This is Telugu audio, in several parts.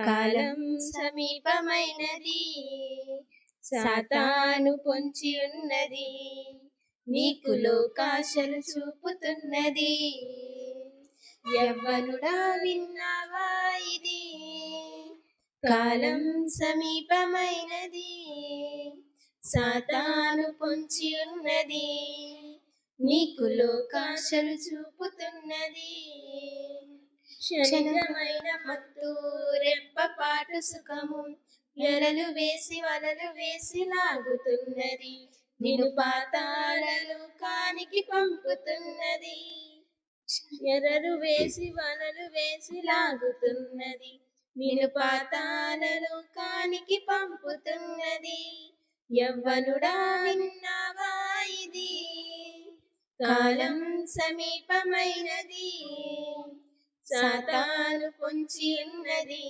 కాలం సమీపమైనది, సాతాను పొంచి ఉన్నది, నీకు లోకాశలు చూపుతున్నది. యవ్వనుడా విన్నావా ఇది, కాలం సమీపమైనది, సాతాను పొంచి ఉన్నది, నీకు లోకాశలు చూపుతున్నది. క్షణికమైన మత్తు, రెప్పపాటు సుఖము, ఎరలు వేసి వలలు వేసి లాగుతున్నది, నిన్ను పాతాళ లోకానికి పంపుతున్నది. ఎరలు వేసి వలలు వేసి లాగుతున్నది, నిన్ను పాతాళ లోకానికి పంపుతున్నది. యవ్వనుడా విన్నావా ఇది, కాలం సమీపమైనది, సాతాను పొంచి ఉన్నది,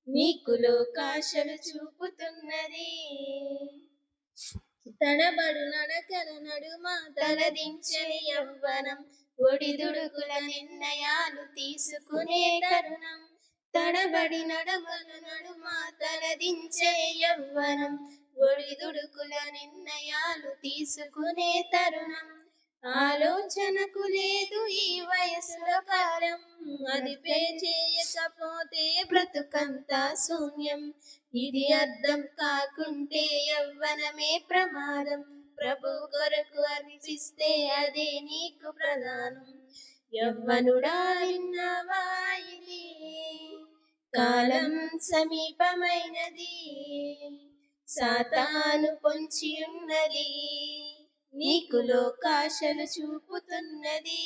నీకు లోకాశలు చూపుతున్నది. తడబడు నడకల నడుమ తలదించని యవ్వనం, ఒడిదుడుకుల నిర్ణయాలు తీసుకునే తరుణం. తడబడి నడకల నడుమ తలదించే యవ్వనం, ఒడిదుడుకుల నిర్ణయాలు తీసుకునే తరుణం. ఆలోచనకు లేదు ఈ వయసులో కాలం, అదిపే చేయకపోతే బ్రతుకంతా శూన్యం. ఇది అర్థం కాకుంటే యవ్వనమే ప్రమాదం, ప్రభు కొరకు అర్పిస్తే అదే నీకు ప్రధానం. యవ్వనుడా విన్నావా ఇది, కాలం సమీపమైనది, సాతాను పొంచి ఉన్నది, నీకు లోకాశలు చూపుతున్నది.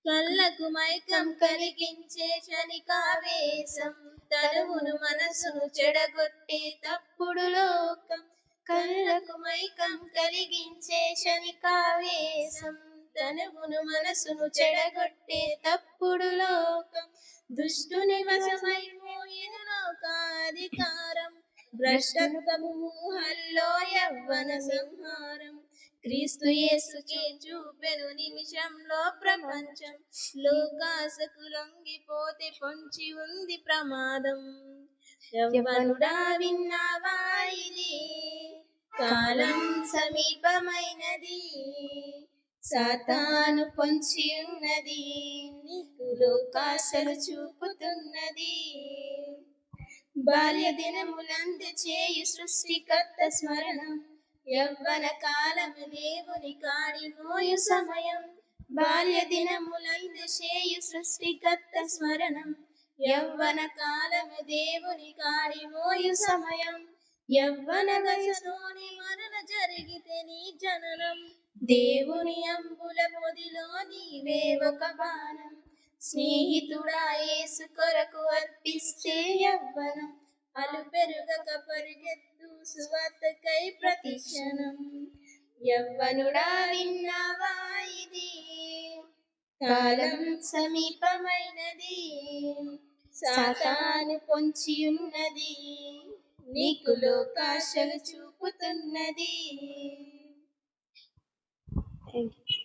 కళ్ళకు మైకం కలిగించే క్షణికావేశం, తనువును మనసును చెడగొట్టే తప్పుడు లోకం. కళ్ళకు మైకం కలిగించే క్షణికావేశం, తనువును మనసును చెడగొట్టే తప్పుడు లోకం. దుష్టుని వశమైపోయిన లోకాధికారం, భ్రష్టత్వము ఊహల్లో యవ్వన సంహారం. క్రీస్తు యేసుకే చూపెను నిమిషంలో ప్రపంచం, లోకాశకు లొంగిపోతే పొంచి ఉంది ప్రమాదం. యవ్వనుడా విన్నావా ఇది, కాలం సమీపమైనది, సాతాను పొంచి ఉన్నది, నీకు లోకాశలు చూపుతున్నది. బాల్య దినములందు చేయు సృష్టికర్త స్మరణం, యవ్వన కాలము దేవుని కాడి మోయు సమయం. బాల్య దినములందు చేయు సృష్టికర్త స్మరణం, యవ్వన కాలము దేవుని కాడి మోయు సమయం. యవ్వన దశలోని మరణ జరిగితే నీ జననం, దేవుని అంబుల పొదిలో నీవే ఒక బాణం. స్నేహితుడా యేసు కొరకు అర్పిస్తే యవ్వనం, అలు పెరుగక పరిగెత్తు సువార్తకై ప్రతిక్షణం. యవ్వనుడా విన్నావా ఇది, కాలం సమీపమైనది, సాతాను పొంచి ఉన్నది, నీకు లోకాశలు చూపుతున్నది. థాంక్యూ.